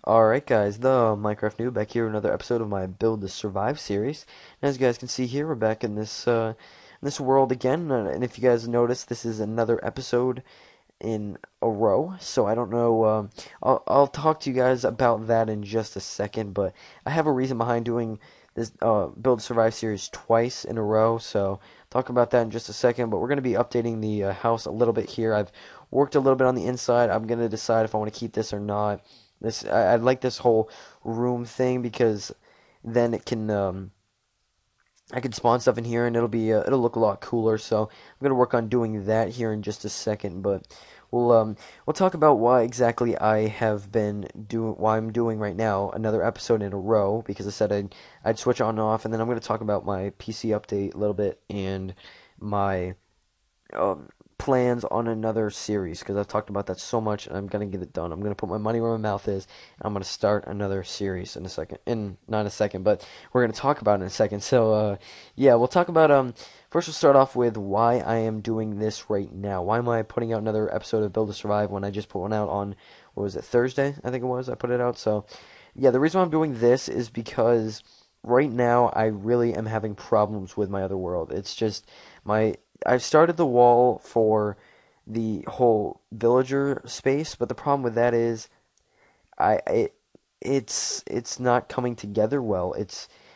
Alright guys, the Minecraft Noob back here with another episode of my Build to Survive series. And as you guys can see here, we're back in this world again, and if you guys notice, this is another episode in a row, so I don't know, I'll talk to you guys about that in just a second, but I have a reason behind doing this Build to Survive series twice in a row, so talk about that in just a second, but we're going to be updating the house a little bit here. I've worked a little bit on the inside. I'm going to decide if I want to keep this or not. I like this whole room thing because then it can I can spawn stuff in here and it'll look a lot cooler. So I'm gonna work on doing that here in just a second. But we'll talk about why exactly I have been doing why I'm doing right now another episode in a row because I said I'd switch on and off, and then I'm gonna talk about my PC update a little bit and my um, plans on another series because I've talked about that so much and I'm gonna get it done. I'm gonna put my money where my mouth is and I'm gonna start another series in a second. In not a second, but we're gonna talk about it in a second. So yeah, we'll talk about first we'll start off with why I am doing this right now. Why am I putting out another episode of Build to Survive when I just put one out on what was it, Thursday? I think it was. I put it out. So yeah, the reason why I'm doing this is because right now I really am having problems with my other world. It's just my I've started the wall for the whole villager space, but the problem with that is I it, it's not coming together well.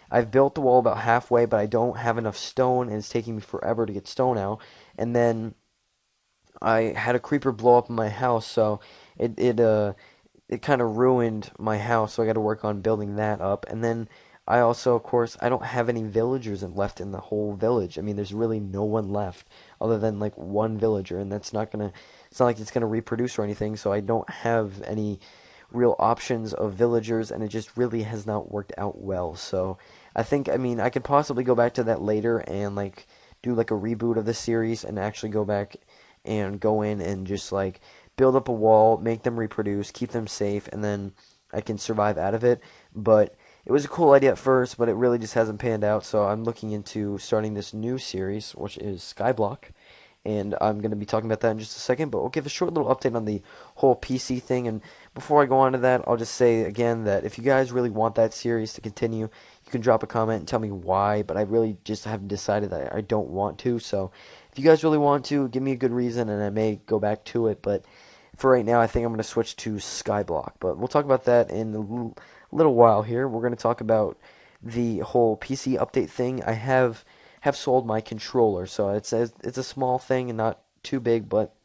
I've built the wall about halfway, but I don't have enough stone, and it's taking me forever to get stone out. And then I had a creeper blow up in my house, so it it uh it kind of ruined my house, so I got to work on building that up. And then I also, of course, I don't have any villagers left in the whole village. I mean, there's really no one left other than like one villager, and it's not like it's gonna reproduce or anything, so I don't have any real options of villagers, and it just really has not worked out well. So I mean, I could possibly go back to that later and like do like a reboot of the series and actually go back and go in and just like build up a wall, make them reproduce, keep them safe, and then I can survive out of it. But it was a cool idea at first, but it really just hasn't panned out. So I'm looking into starting this new series, which is Skyblock, and I'm going to be talking about that in just a second. But we'll give a short little update on the whole PC thing. And before I go on to that, I'll just say again that if you guys really want that series to continue, you can drop a comment and tell me why. But I really just have decided that I don't want to. So if you guys really want to, give me a good reason, and I may go back to it. But for right now, I think I'm going to switch to Skyblock. But we'll talk about that in a little while here. We're going to talk about the whole PC update thing. I have sold my controller, so it's a small thing and not too big, but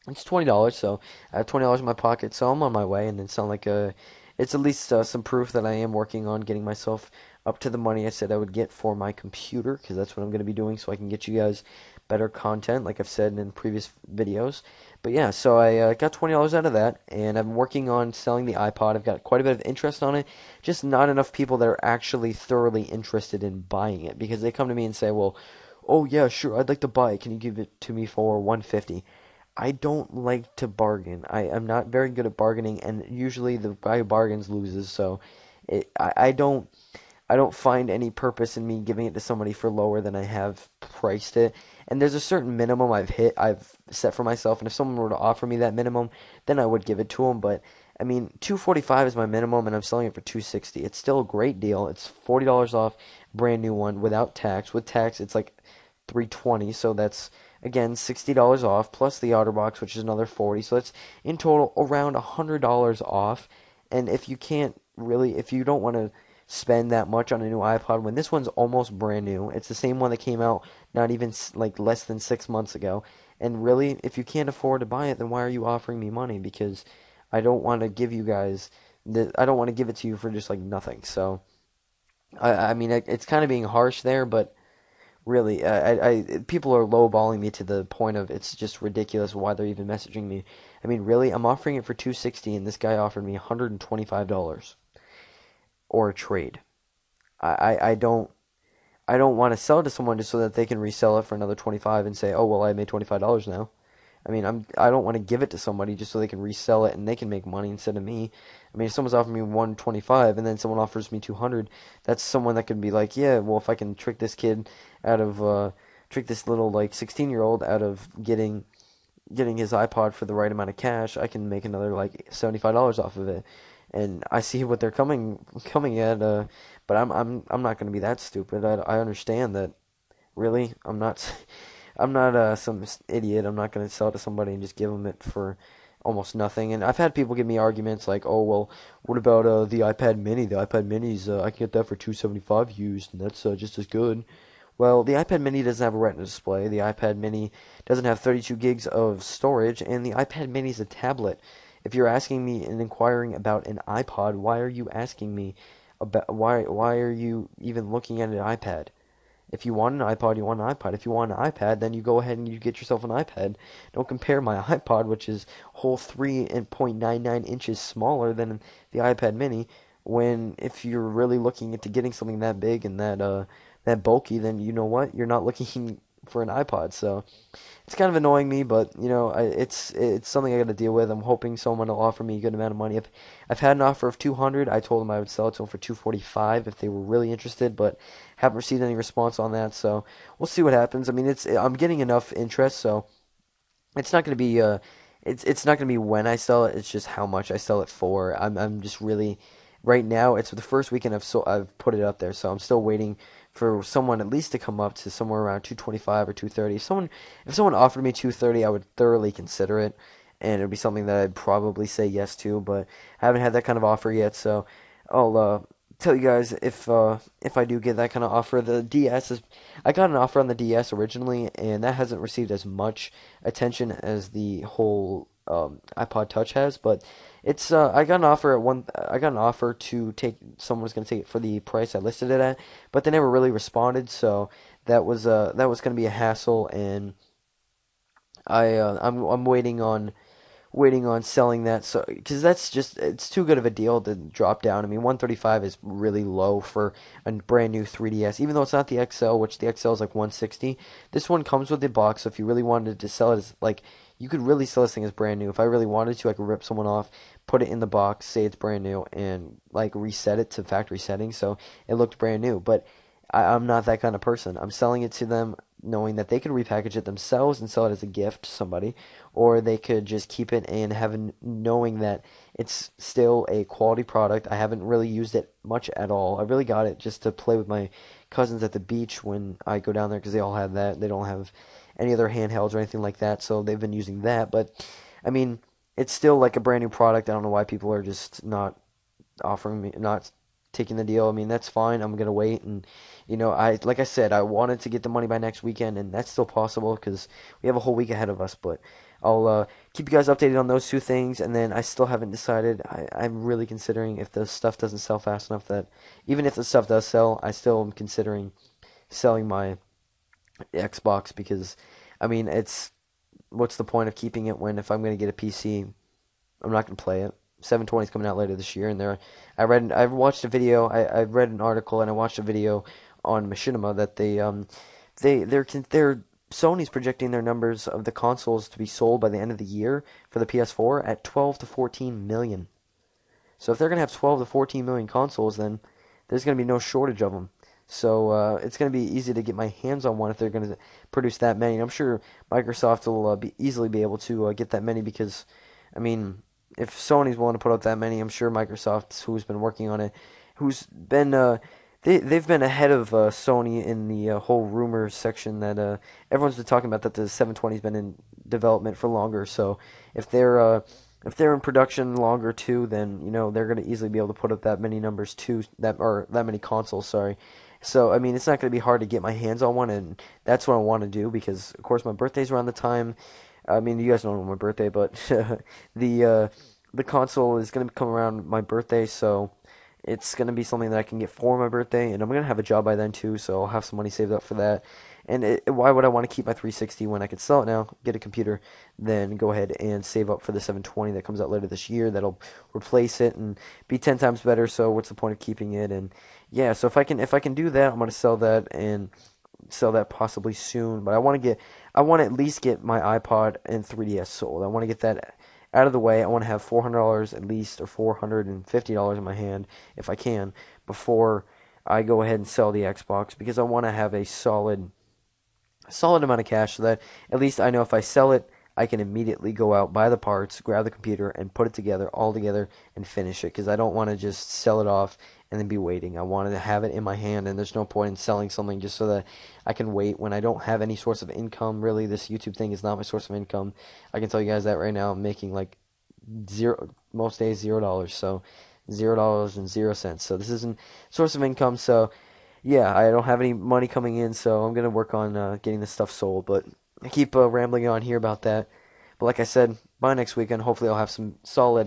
it's $20, so I have $20 in my pocket, so I'm on my way, and it's at least some proof that I am working on getting myself up to the money I said I would get for my computer, because that's what I'm going to be doing, so I can get you guys better content, like I've said in previous videos. But yeah, so I got $20 out of that, and I'm working on selling the iPod. I've got quite a bit of interest on it, just not enough people that are actually thoroughly interested in buying it, because they come to me and say, well, oh yeah, sure, I'd like to buy it. Can you give it to me for 150? I don't like to bargain. I am not very good at bargaining, and usually the guy who bargains loses. So, I don't find any purpose in me giving it to somebody for lower than I have priced it. And there's a certain minimum I've set for myself, and if someone were to offer me that minimum, then I would give it to them. But I mean, 245 is my minimum, and I'm selling it for 260. It's still a great deal. It's $40 off, brand new one without tax. With tax, it's like 320. So that's again $60 off plus the OtterBox, which is another 40. So that's in total around $100 off. And if you don't want to spend that much on a new iPod when this one's almost brand new. It's the same one that came out not even like less than 6 months ago. And really, if you can't afford to buy it, then why are you offering me money? Because I don't want to give you guys I don't want to give it to you for just like nothing. So I mean, it's kind of being harsh there, but really, people are lowballing me to the point of it's just ridiculous why they're even messaging me. I mean, really, I'm offering it for 260, and this guy offered me $125 or a trade. I I don't want to sell it to someone just so that they can resell it for another 25 and say, "Oh, well, I made $25 now." I don't want to give it to somebody just so they can resell it and they can make money instead of me. I mean, if someone's offering me 125 and then someone offers me 200, that's someone that can be like, "Yeah, well, if I can trick this kid out of trick this little like 16-year-old out of getting his iPod for the right amount of cash, I can make another like $75 off of it." and I see what they're coming at. But I'm not going to be that stupid. I understand that. Really, I'm not. I'm not some idiot. I'm not going to sell it to somebody and just give them it for almost nothing. And I've had people give me arguments like, "Oh, well, what about the iPad Mini? The iPad Mini's I can get that for 275 used, and that's just as good." Well, the iPad Mini doesn't have a Retina display. The iPad Mini doesn't have 32 gigs of storage, and the iPad Mini is a tablet. If you're asking me and inquiring about an iPod, why are you asking me about why are you even looking at an iPad? If you want an iPod, you want an iPod. If you want an iPad, then you go ahead and you get yourself an iPad. Don't compare my iPod, which is whole 3.99 inches smaller than the iPad Mini, when if you're really looking into getting something that big and that bulky, then you know what? You're not looking for an iPod. So it's kind of annoying me, but it's something I got to deal with. I'm hoping someone will offer me a good amount of money. If I've had an offer of 200, I told them I would sell it to them for 245 if they were really interested, but haven't received any response on that. So we'll see what happens. I mean, I'm getting enough interest, so it's not going to be it's not going to be when I sell it. It's just how much I sell it for. I'm just really right now. It's the first weekend I've put it up there, so I'm still waiting for someone at least to come up to somewhere around 225 or 230. If someone offered me 230, I would thoroughly consider it, and it would be something that I'd probably say yes to. But I haven't had that kind of offer yet, so I'll tell you guys if I do get that kind of offer. The DS is I got an offer on the DS originally, and that hasn't received as much attention as the whole iPod Touch has, but it's I got an offer to take someone was going to take it for the price I listed it at, but they never really responded, so that was going to be a hassle, and I'm waiting on selling that, so because that's just it's too good of a deal to drop down. I mean, 135 is really low for a brand new 3DS, even though it's not the XL, which the XL is like 160. This one comes with the box, so if you really wanted to sell it as like you could really sell this thing as brand new. If I really wanted to, I could rip someone off, put it in the box, say it's brand new, and like reset it to factory settings so it looked brand new. But I'm not that kind of person. I'm selling it to them knowing that they could repackage it themselves and sell it as a gift to somebody, or they could just keep it and knowing that it's still a quality product. I haven't really used it much at all. I really got it just to play with my cousins at the beach when I go down there because they all have that. They don't have any other handhelds or anything like that, so they've been using that. But I mean, it's still like a brand new product. I don't know why people are just not taking the deal. I mean, that's fine. I'm gonna wait, and like I said, I wanted to get the money by next weekend, and that's still possible because we have a whole week ahead of us. But I'll keep you guys updated on those two things, and then I still haven't decided. I'm really considering if the stuff doesn't sell fast enough that even if the stuff does sell, I still am considering selling my Xbox because I mean, it's what's the point of keeping it when if I'm gonna get a PC, I'm not gonna play it. 720 is coming out later this year, and I watched a video, I read an article, and I watched a video on Machinima that they're Sony's projecting their numbers of the consoles to be sold by the end of the year for the PS4 at 12 to 14 million. So if they're gonna have 12 to 14 million consoles, then there's gonna be no shortage of them. So it's going to be easy to get my hands on one if they're going to produce that many. And I'm sure Microsoft will easily be able to get that many because, I mean, if Sony's willing to put out that many, I'm sure Microsoft, who's been working on it, who's been they've been ahead of Sony in the whole rumor section that everyone's been talking about that the 720's been in development for longer. So if they're in production longer too, then they're going to easily be able to put up that many numbers too, that many consoles. Sorry. So I mean, it's not going to be hard to get my hands on one, and that's what I want to do because, of course, my birthday's around the time. I mean, you guys don't know my birthday, but the console is going to come around my birthday, so it's going to be something that I can get for my birthday, and I'm going to have a job by then too, so I'll have some money saved up for that. And why would I want to keep my 360 when I could sell it now, get a computer, then go ahead and save up for the 720 that comes out later this year that'll replace it and be 10 times better, so what's the point of keeping it? And yeah, so if I can do that, I'm going to sell that and sell that possibly soon, but I want to at least get my iPod and 3DS sold. I want to get that out of the way. I want to have $400 at least, or $450 in my hand if I can, before I go ahead and sell the Xbox, because I want to have a solid amount of cash so that at least I know if I sell it, I can immediately go out, buy the parts, grab the computer, and put it together, all together, and finish it. Because I don't want to just sell it off and then be waiting. I wanted to have it in my hand, and there's no point in selling something just so that I can wait when I don't have any source of income. Really, this YouTube thing is not my source of income. I can tell you guys that right now. I'm making like zero, most days $0. So $0.00. So this isn't source of income. So yeah, I don't have any money coming in. So I'm gonna work on getting this stuff sold. But I keep rambling on here about that. But like I said, by next weekend, hopefully I'll have some solid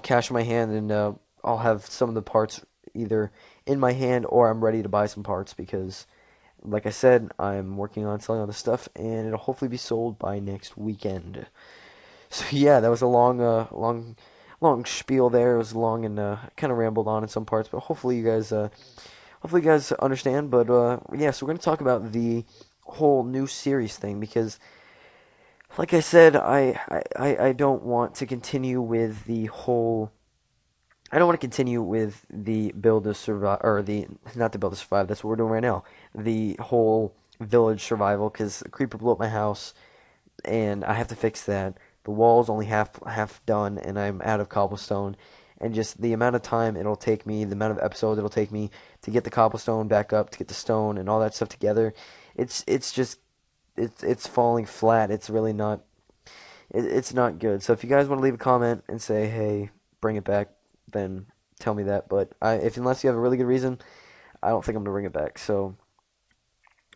cash in my hand, and I'll have some of the parts either in my hand or I'm ready to buy some parts because, like I said, I'm working on selling all this stuff, and it'll hopefully be sold by next weekend. So yeah, that was a long spiel there. It was long and kind of rambled on in some parts, but hopefully you guys understand. But yeah, so we're gonna talk about the whole new series thing because, like I said, I don't want to continue with the whole. I don't want to continue with the build to survive, or the not the build to survive. That's what we're doing right now. The whole village survival because a creeper blew up my house and I have to fix that. The wall's only half done, and I'm out of cobblestone. And just the amount of time it'll take me, the amount of episodes it'll take me to get the cobblestone back up, to get the stone and all that stuff together, it's just it's falling flat. It's really not it's not good. So if you guys want to leave a comment and say, hey, bring it back, then tell me that. But if unless you have a really good reason, I don't think I'm gonna bring it back. So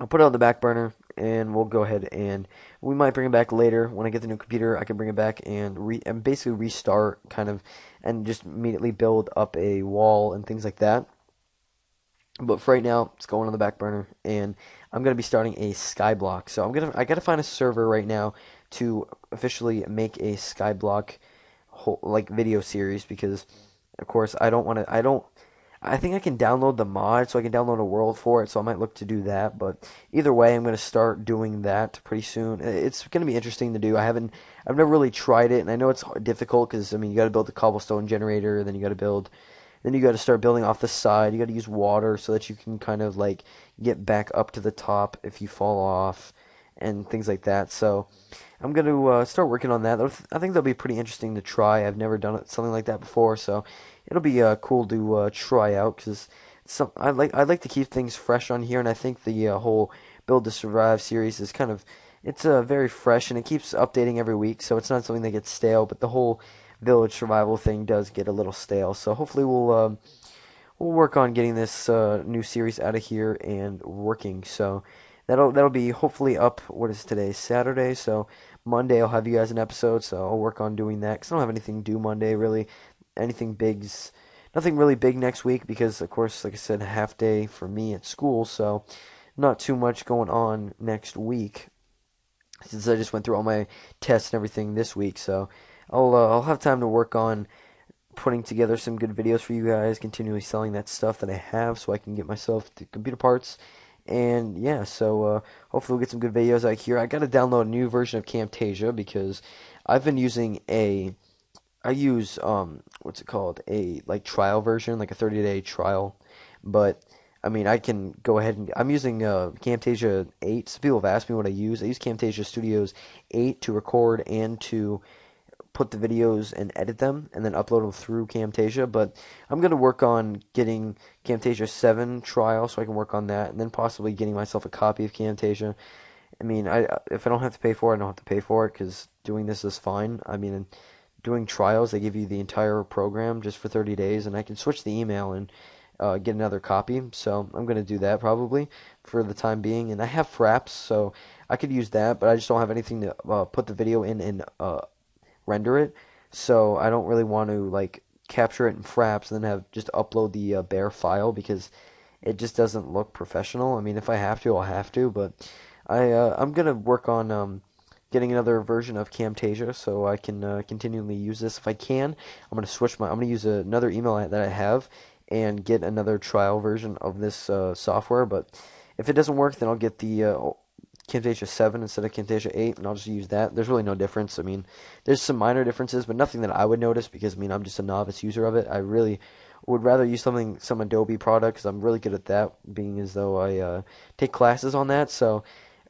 I'll put it on the back burner, and we'll go ahead and we might bring it back later when I get the new computer. I can bring it back and basically restart kind of, and just immediately build up a wall and things like that. But for right now, it's going on the back burner, and I'm gonna be starting a Skyblock. So I gotta find a server right now to officially make a Skyblock whole, like video series because, of course, I think I can download the mod, so I can download a world for it, so I might look to do that. But either way, I'm going to start doing that pretty soon. It's going to be interesting to do. I've never really tried it, and I know it's difficult because, I mean, you got to build the cobblestone generator, then you got to start building off the side. You got to use water so that you can kind of like get back up to the top if you fall off and things like that. So I'm going to start working on that. I think that'll be pretty interesting to try. I've never done something like that before, so it'll be cool to try out because I like to keep things fresh on here, and I think the whole Build to Survive series is kind of it's very fresh and it keeps updating every week, so it's not something that gets stale. But the whole village survival thing does get a little stale, so hopefully we'll work on getting this new series out of here and working. So that'll be hopefully up. What is today? Saturday. So Monday I'll have you guys an episode. So I'll work on doing that because I don't have anything due Monday really. Anything big's nothing really big next week because of course, like I said, half day for me at school. So not too much going on next week since I just went through all my tests and everything this week. So I'll have time to work on putting together some good videos for you guys, continually selling that stuff that I have so I can get myself the computer parts. And yeah, so hopefully we'll get some good videos out here. I got to download a new version of Camtasia because I've been using I use what's it called? A like trial version, like a 30-day trial. But I mean, I can go ahead and I'm using Camtasia 8. Some people have asked me what I use. I use Camtasia Studios 8 to record and to put the videos and edit them and then upload them through Camtasia. But I'm going to work on getting Camtasia 7 trial so I can work on that, and then possibly getting myself a copy of Camtasia. I mean, if I don't have to pay for it, I don't have to pay for it because doing this is fine. I mean, doing trials, they give you the entire program just for 30 days, and I can switch the email and get another copy. So I'm going to do that probably for the time being. And I have Fraps, so I could use that, but I just don't have anything to put the video in and render it. So I don't really want to like capture it in Fraps and then have just upload the bare file because it just doesn't look professional. I mean, if I have to, I'll have to, but I'm gonna work on getting another version of Camtasia so I can continually use this if I can. I'm gonna use another email that I have and get another trial version of this software. But if it doesn't work, then I'll get the Camtasia 7 instead of Camtasia 8, and I'll just use that. There's really no difference. I mean, there's some minor differences, but nothing that I would notice because, I mean, I'm just a novice user of it. I really would rather use some Adobe product because I'm really good at that, being as though I take classes on that. So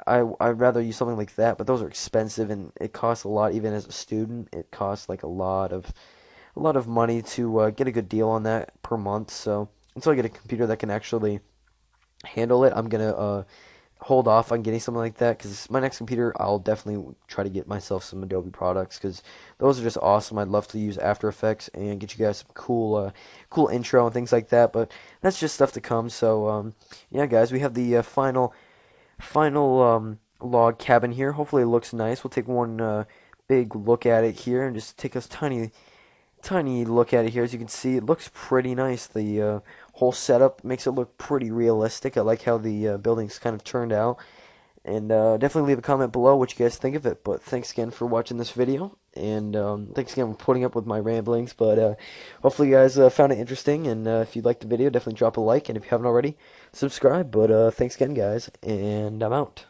I'd rather use something like that, but those are expensive and it costs a lot. Even as a student, it costs like a lot of money to get a good deal on that per month. So until I get a computer that can actually handle it, I'm gonna hold off on getting something like that because my next computer, I'll definitely try to get myself some Adobe products because those are just awesome. I'd love to use After Effects and get you guys some cool intro and things like that. But that's just stuff to come. So yeah, guys, we have the final log cabin here. Hopefully, it looks nice. We'll take one big look at it here and just take a tiny look at it here. As you can see, it looks pretty nice. The whole setup makes it look pretty realistic. I like how the building's kind of turned out. And definitely leave a comment below what you guys think of it. But thanks again for watching this video. And thanks again for putting up with my ramblings. But hopefully you guys found it interesting. And if you liked the video, definitely drop a like. And if you haven't already, subscribe. But thanks again, guys. And I'm out.